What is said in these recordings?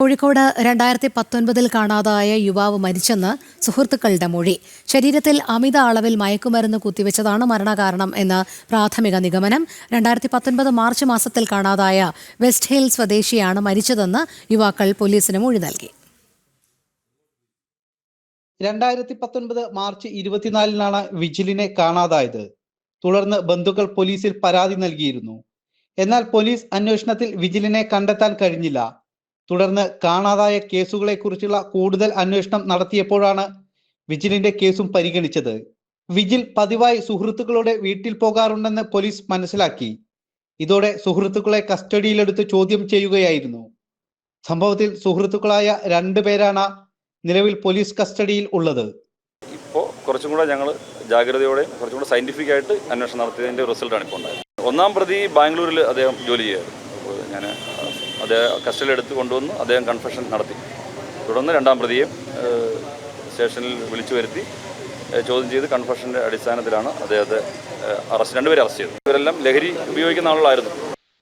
കോഴിക്കോട് 2019 കാണാതായ യുവാവ് മരിച്ചെന്ന് സുഹൃത്തുക്കളുടെ മൊഴി. ശരീരത്തിൽ അമിത അളവിൽ മയക്കുമരുന്ന് കുത്തിവെച്ചതാണ് മരണകാരണം എന്ന് പ്രാഥമിക നിഗമനം. 2019 മാർച്ച് മാസത്തിൽ കാണാതായ വെസ്റ്റ് ഹിൽ സ്വദേശിയാണ് മരിച്ചതെന്ന് യുവാക്കൾ പോലീസിന് മൊഴി നൽകി. 2019 മാർച്ച് 24-നാണ് വിജിലിനെ കാണാതായത്. തുടർന്ന് ബന്ധുക്കൾ പോലീസിൽ പരാതി നൽകിയിരുന്നു. എന്നാൽ പോലീസ് അന്വേഷണത്തിൽ വിജിലിനെ കണ്ടെത്താൻ കഴിഞ്ഞില്ല. തുടർന്ന് കാണാതായ കേസുകളെക്കുറിച്ചുള്ള കൂടുതൽ അന്വേഷണം നടത്തിയപ്പോഴാണ് വിജിലിന്റെ കേസും പരിഗണിച്ചത്. വിജിൽ പതിവായി സുഹൃത്തുക്കളുടെ വീട്ടിൽ പോകാറുണ്ടെന്ന് പോലീസ് മനസ്സിലാക്കി. ഇതോടെ സുഹൃത്തുക്കളെ കസ്റ്റഡിയിലെടുത്ത് ചോദ്യം ചെയ്യുകയായിരുന്നു. സംഭവത്തിൽ സുഹൃത്തുക്കളായ 2 പേരാണ് നിലവിൽ പോലീസ് കസ്റ്റഡിയിൽ ഉള്ളത്. ഇപ്പോൾ കുറച്ചും കൂടെ ഞങ്ങൾ ജാഗ്രതയോടെ കുറച്ചും കൂടെ സയൻറ്റിഫിക് ആയിട്ട് അന്വേഷണം നടത്തിയതിൻ്റെ റിസൾട്ടാണ് ഇപ്പോൾ ഉണ്ടായത്. 1-ാം പ്രതി ബാംഗ്ലൂരിൽ അദ്ദേഹം ജോലി ചെയ്യുമായിരുന്നു. അപ്പോൾ ഞാൻ അദ്ദേഹം കസ്റ്റഡിയിൽ എടുത്ത് കൊണ്ടുവന്ന് അദ്ദേഹം കൺഫെഷൻ നടത്തി. തുടർന്ന് 2-ാം പ്രതിയെ സ്റ്റേഷനിൽ വിളിച്ചു വരുത്തി ചോദ്യം ചെയ്ത് കൺഫെഷൻ്റെ അടിസ്ഥാനത്തിലാണ് അദ്ദേഹത്തെ 2 പേരെ അറസ്റ്റ് ചെയ്തത്. ഇവരെല്ലാം ലഹരി ഉപയോഗിക്കുന്ന ആളുകളായിരുന്നു.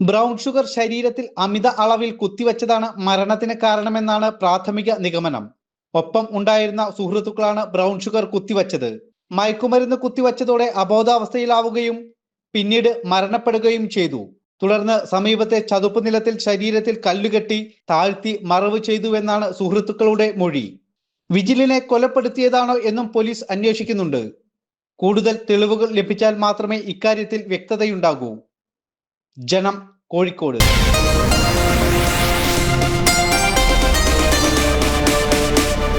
ബ്രൗൺ ഷുഗർ ശരീരത്തിൽ അമിത അളവിൽ കുത്തിവെച്ചതാണ് മരണത്തിന് കാരണമെന്നാണ് പ്രാഥമിക നിഗമനം. ഒപ്പം ഉണ്ടായിരുന്ന സുഹൃത്തുക്കളാണ് ബ്രൗൺ ഷുഗർ കുത്തിവെച്ചത്. മയക്കുമരുന്ന് കുത്തിവെച്ചതോടെ അബോധാവസ്ഥയിലാവുകയും പിന്നീട് മരണപ്പെടുകയും ചെയ്തു. തുടർന്ന് സമീപത്തെ ചതുപ്പ് നിലത്തിൽ ശരീരത്തിൽ കല്ലുകെട്ടി താഴ്ത്തി മറവ് ചെയ്തുവെന്നാണ് സുഹൃത്തുക്കളുടെ മൊഴി. വിജിലിനെ കൊലപ്പെടുത്തിയതാണോ എന്നും പോലീസ് അന്വേഷിക്കുന്നുണ്ട്. കൂടുതൽ തെളിവുകൾ ലഭിച്ചാൽ മാത്രമേ ഇക്കാര്യത്തിൽ വ്യക്തതയുണ്ടാകൂ. ജനം, കോഴിക്കോട്.